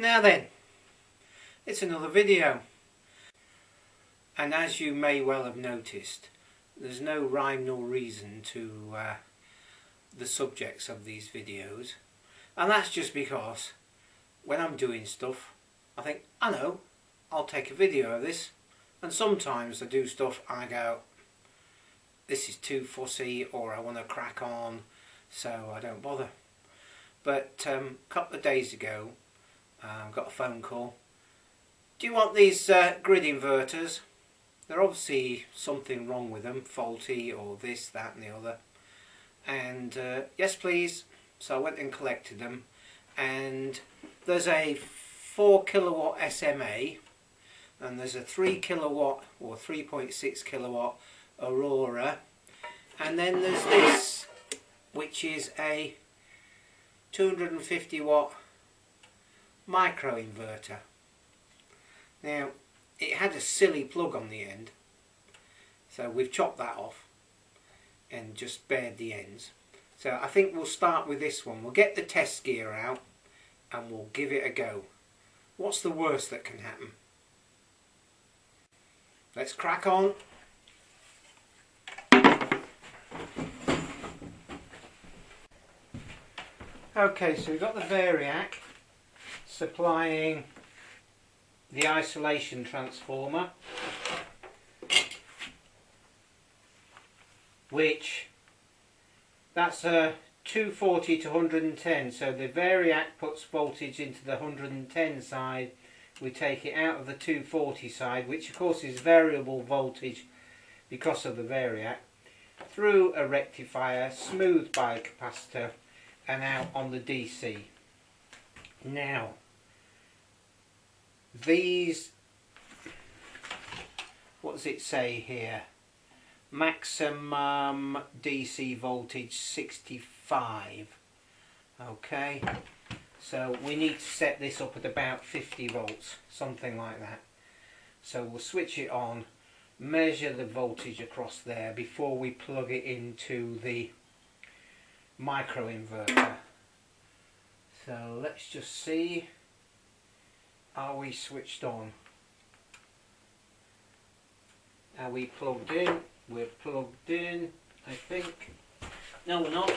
Now then, it's another video, and as you may well have noticed, there's no rhyme nor reason to the subjects of these videos, and that's just because when I'm doing stuff I think, I know, I'll take a video of this, and sometimes I do stuff and I go, this is too fussy, or I want to crack on, so I don't bother. But a couple of days ago I got a phone call. Do you want these grid inverters? They're obviously something wrong with them, faulty or this, that and the other. And yes please. So I went and collected them, and there's a 4 kilowatt SMA, and there's a 3 kilowatt or 3.6 kilowatt Aurora, and then there's this, which is a 250 watt micro inverter. Now it had a silly plug on the end, so we've chopped that off and just spared the ends. So I think we'll start with this one. We'll get the test gear out and we'll give it a go. What's the worst that can happen? Let's crack on. Okay, so we've got the variac supplying the isolation transformer, which that's a 240 to 110, so the variac puts voltage into the 110 side. We take it out of the 240 side, which of course is variable voltage because of the variac, through a rectifier, smoothed by a capacitor, and out on the DC. Now these, what does it say here? Maximum DC voltage 65. Okay, so we need to set this up at about 50 volts, something like that. So we'll switch it on, measure the voltage across there before we plug it into the micro inverter. So let's just see, are we switched on? Are we plugged in? We're plugged in, I think. No, we're not.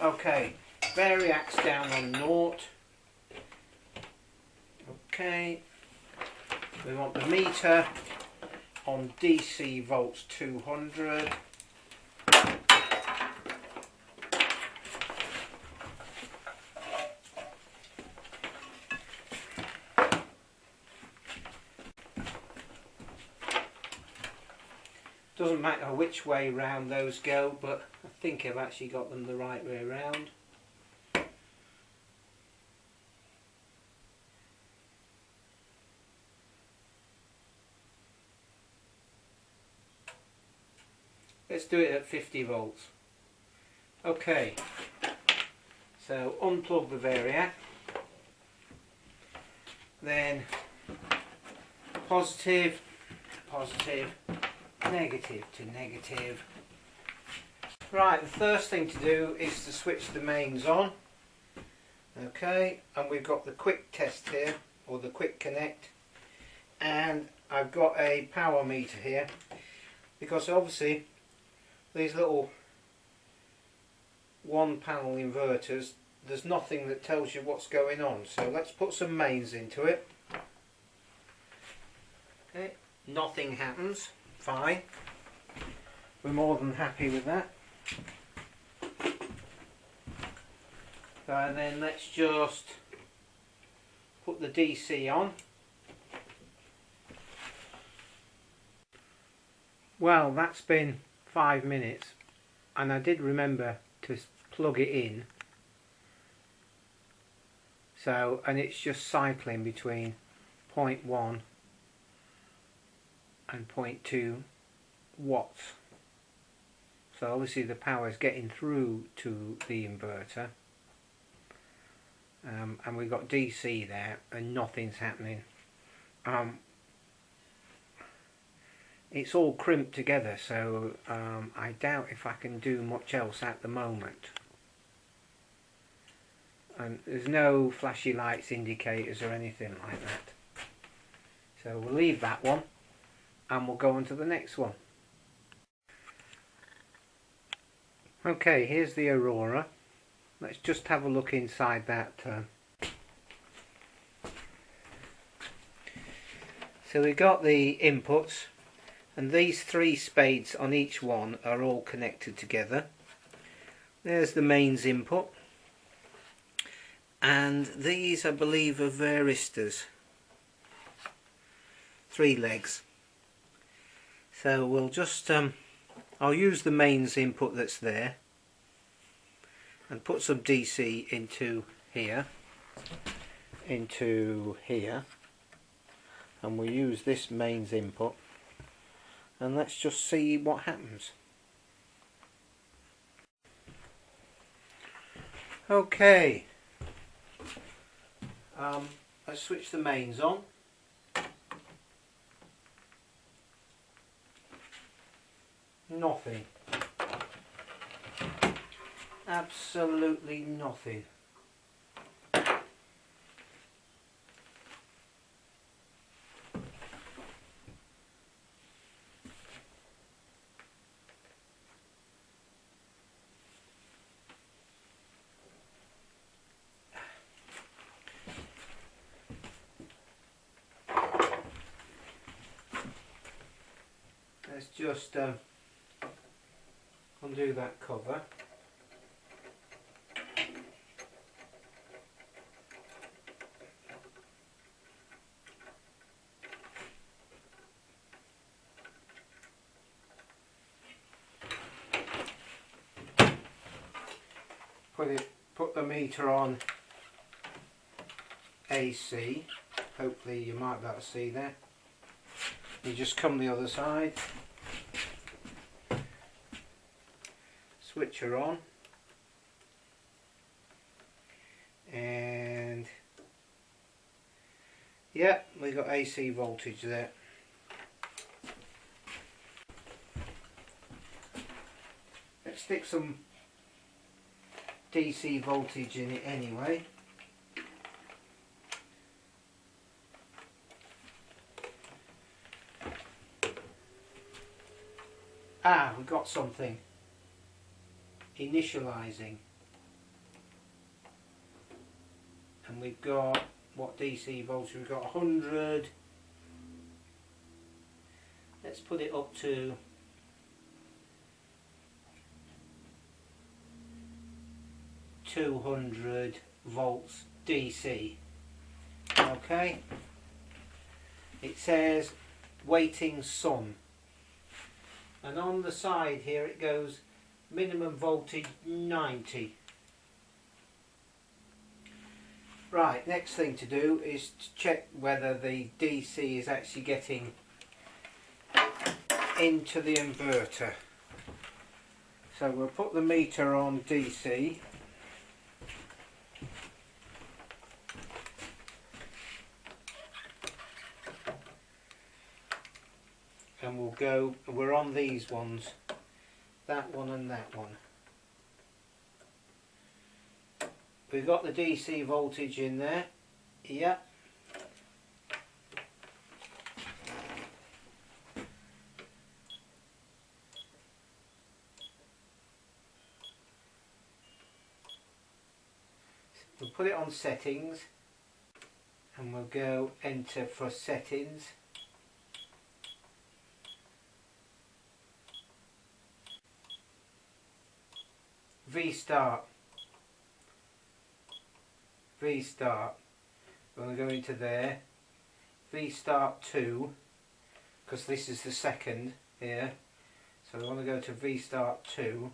Okay, variac's down on 0. Okay, we want the meter on DC volts 200. Doesn't matter which way round those go, but I think I've actually got them the right way round. Let's do it at 50 volts. Okay, so unplug the variac, then positive, positive, negative to negative. Right, the first thing to do is to switch the mains on. Okay, and we've got the quick test here, or the quick connect, and I've got a power meter here, because obviously these little one panel inverters, there's nothing that tells you what's going on. So let's put some mains into it. Okay, nothing happens. Fine, we're more than happy with that. So, and then let's just put the DC on. Well, that's been 5 minutes, and I did remember to plug it in. So, and it's just cycling between 0.1 and 0.2 watts. So obviously the power is getting through to the inverter, and we've got DC there and nothing's happening. It's all crimped together, so I doubt if I can do much else at the moment. and there's no flashy lights, indicators or anything like that. So we'll leave that one and we'll go on to the next one. Okay, here's the Aurora. Let's just have a look inside that. So we've got the inputs, and these 3 spades on each one are all connected together. There's the mains input, and these I believe are varistors, 3 legs. So we'll just I'll use the mains input that's there and put some DC into here, and we'll use this mains input, and let's just see what happens. Okay, let's switch the mains on. Nothing. Absolutely nothing. Let's just undo that cover. Put the meter on AC. Hopefully you might be able to see that. You just come the other side. Switch her on, and yeah, we got AC voltage there. Let's stick some DC voltage in it anyway. Ah, we got something. Initializing, and we've got what DC voltage? We've got 100. Let's put it up to 200 volts DC. Okay, it says waiting sun, and on the side here it goes minimum voltage 90. Right, next thing to do is to check whether the DC is actually getting into the inverter. So we'll put the meter on DC. And we'll go, we're on these ones. That one and that one. We've got the DC voltage in there. Yep. We'll put it on settings, and we'll go enter for settings. V-start. V-start. We're going to go into there. V-start 2, because this is the second here. So we want to go to V-start 2.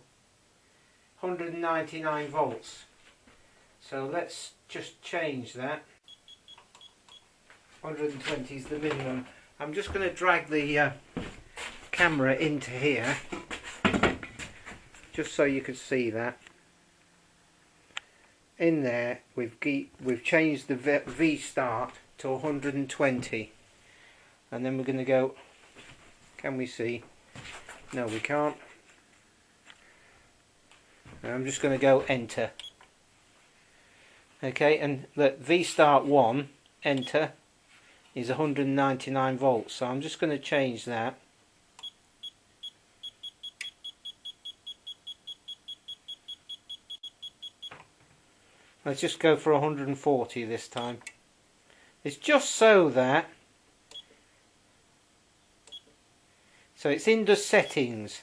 199 volts. So let's just change that. 120 is the minimum. I'm just going to drag the camera into here, just so you can see that. In there we've changed the V start to 120, and then we're going to go, can we see? No, we can't. I'm just going to go enter, Okay, and the V start 1, enter, is 199 volts. So I'm just going to change that. Let's just go for 140 this time. It's just so that, so it's in the settings.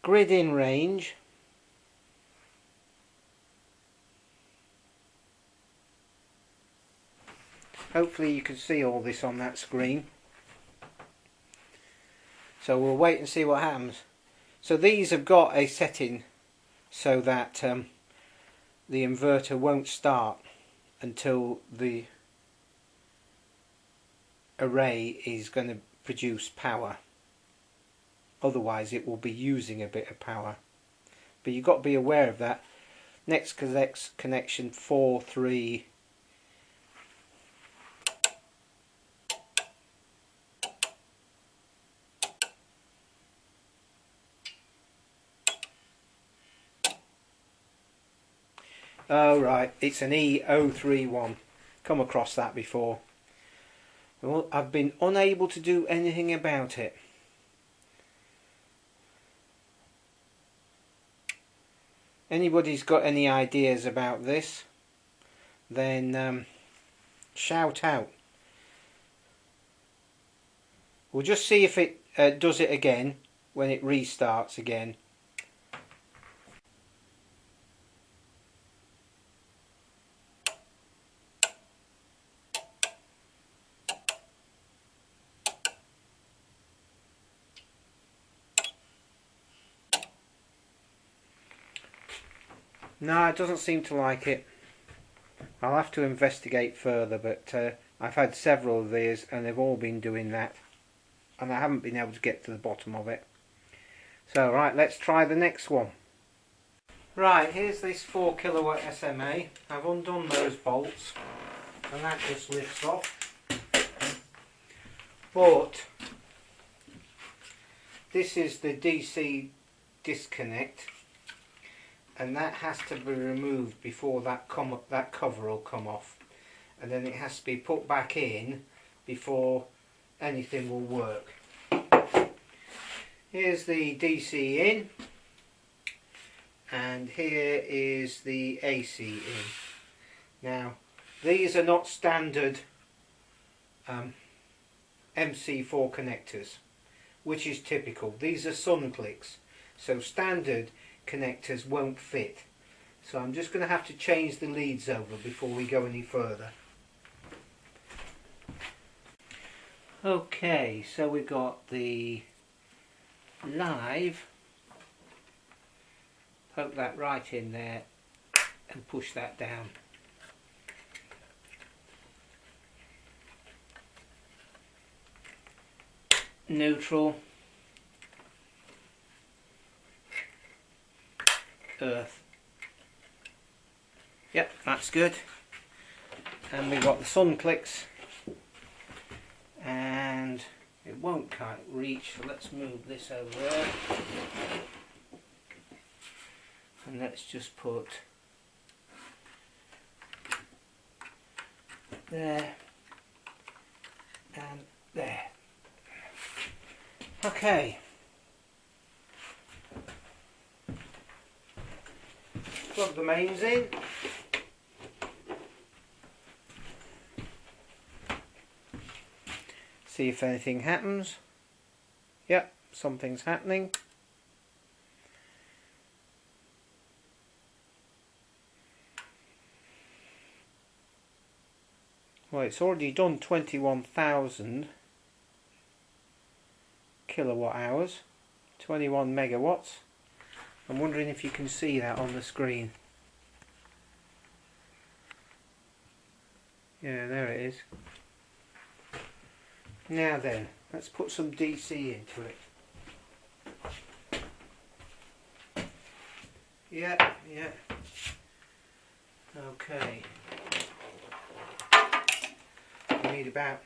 Grid in range. Hopefully you can see all this on that screen. So we'll wait and see what happens. So these have got a setting so that the inverter won't start until the array is going to produce power. Otherwise it will be using a bit of power. But you've got to be aware of that. Next connection 4, 3. Oh right, it's an E031. Come across that before. Well, I've been unable to do anything about it. Anybody's got any ideas about this, then shout out. We'll just see if it does it again when it restarts again. No, it doesn't seem to like it. I'll have to investigate further, but I've had several of these and they've all been doing that. And I haven't been able to get to the bottom of it. So right, let's try the next one. Right, here's this 4 kilowatt SMA. I've undone those bolts and that just lifts off. But this is the DC disconnect, and that has to be removed before that cover will come off, and then it has to be put back in before anything will work. Here's the DC in, and here is the AC in. Now these are not standard MC4 connectors, which is typical. These are sun clicks, so standard connectors won't fit. So I'm just going to have to change the leads over before we go any further. Okay, so we've got the live, poke that right in there and push that down. Neutral, earth. Yep, that's good. And we've got the sun clicks, and it won't quite reach, so let's move this over there. And let's just put there and there. Okay. Plug the mains in. See if anything happens. Yep, something's happening. Well, it's already done 21,000 kilowatt hours, 21 megawatts. I'm wondering if you can see that on the screen. Yeah, there it is. Now then, let's put some DC into it. Yeah. Okay. We need about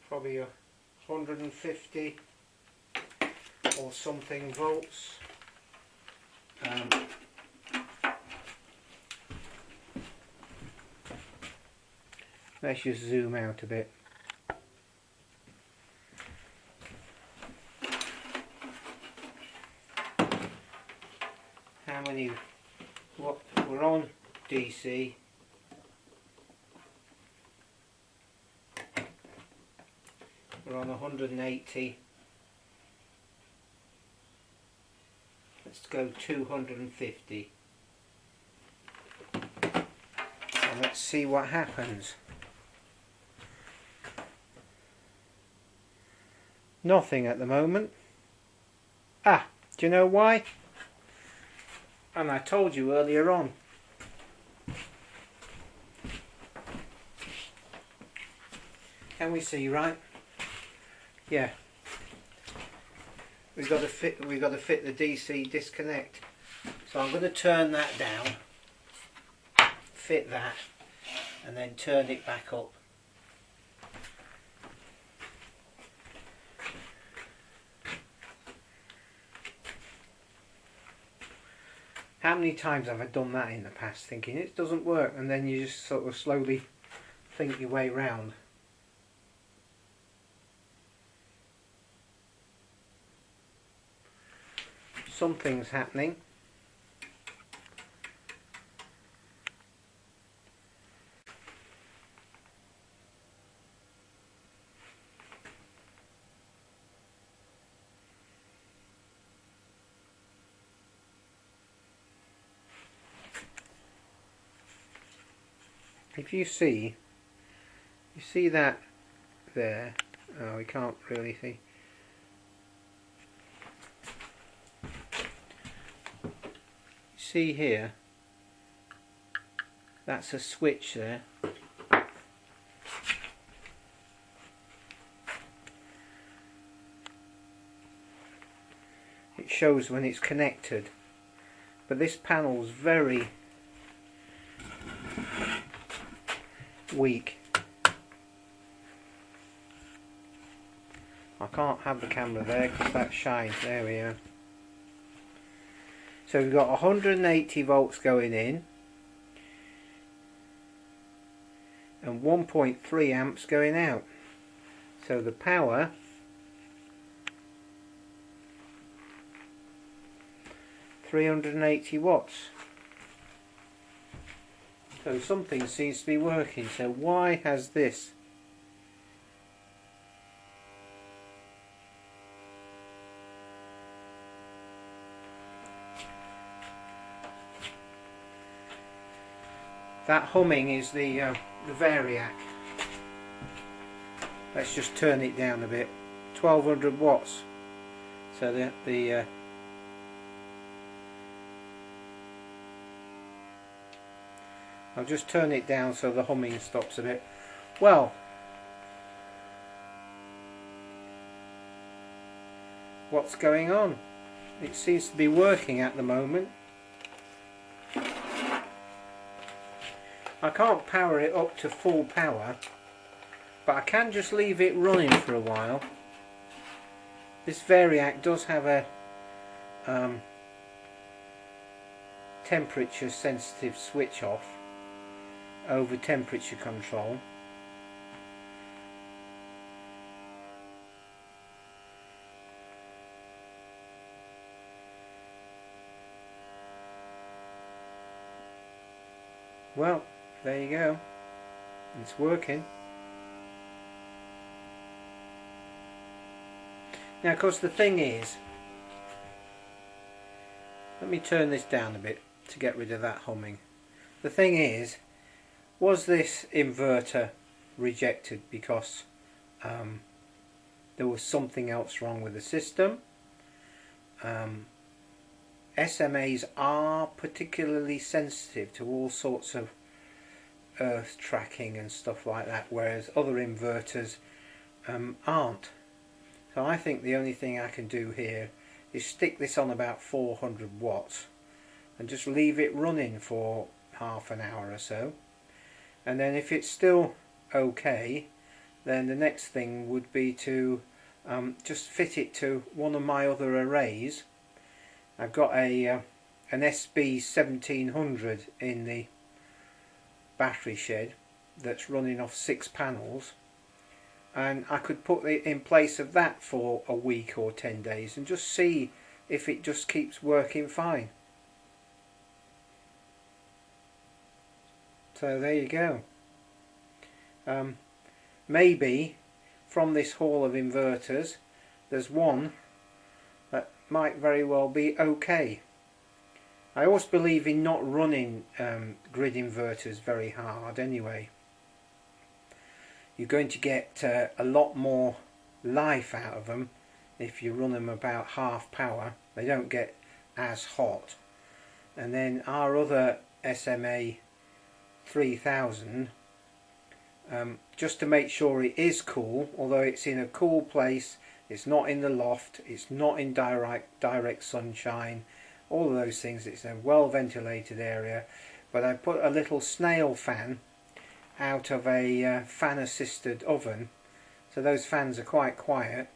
probably 150 or something volts. Let's just zoom out a bit. How many? What we're on DC. We're on 180. Let's go 250. And let's see what happens. Nothing at the moment. Ah, do you know why? And I told you earlier on. Can we see right? Yeah. We've got to fit the DC disconnect. So I'm going to turn that down, fit that, and then turn it back up. How many times have I done that in the past, thinking it doesn't work, and then you just sort of slowly think your way round. Something's happening. If you see that there. Oh, we can't really see. See here, that's a switch there. It shows when it's connected, but this panel's very weak. I can't have the camera there because that shines. There we are. So we've got 180 volts going in and 1.3 amps going out. So the power ,380 watts. So something seems to be working. So why has this? That humming is the variac. Let's just turn it down a bit. 1200 watts. So I'll just turn it down so the humming stops a bit. Well, what's going on? It seems to be working at the moment. I can't power it up to full power, but I can just leave it running for a while. This variac does have a temperature sensitive switch off over temperature control. Well, there you go. It's working. Now, of course, the thing is, let me turn this down a bit to get rid of that humming. The thing is, was this inverter rejected because there was something else wrong with the system? SMAs are particularly sensitive to all sorts of earth tracking and stuff like that, whereas other inverters aren't. So I think the only thing I can do here is stick this on about 400 watts and just leave it running for half an hour or so, and then if it's still okay, then the next thing would be to just fit it to one of my other arrays. I've got an SB 1700 in the battery shed that's running off 6 panels, and I could put it in place of that for a week or 10 days and just see if it just keeps working fine. So there you go. Maybe from this haul of inverters there's one that might very well be okay. I always believe in not running grid inverters very hard anyway. You're going to get a lot more life out of them if you run them about half power. They don't get as hot. And then our other SMA 3000, just to make sure it is cool, although it's in a cool place, it's not in the loft, it's not in direct sunshine, all of those things, it's a well ventilated area, but I put a little snail fan out of a fan assisted oven, so those fans are quite quiet,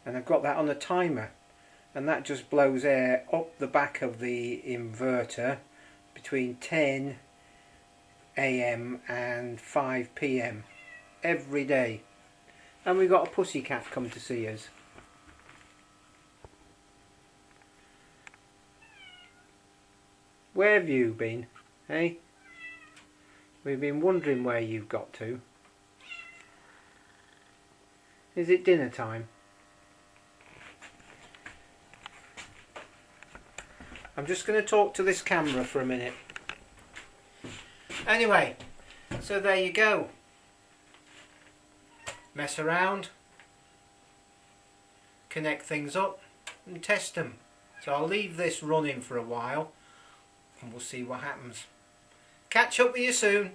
and I've got that on a timer, and that just blows air up the back of the inverter between 10 AM and 5 PM every day. And we've got a pussycat come to see us. Where have you been, eh? We've been wondering where you've got to. Is it dinner time? I'm just going to talk to this camera for a minute. Anyway, so there you go. Mess around, connect things up and test them. So I'll leave this running for a while and we'll see what happens. Catch up with you soon.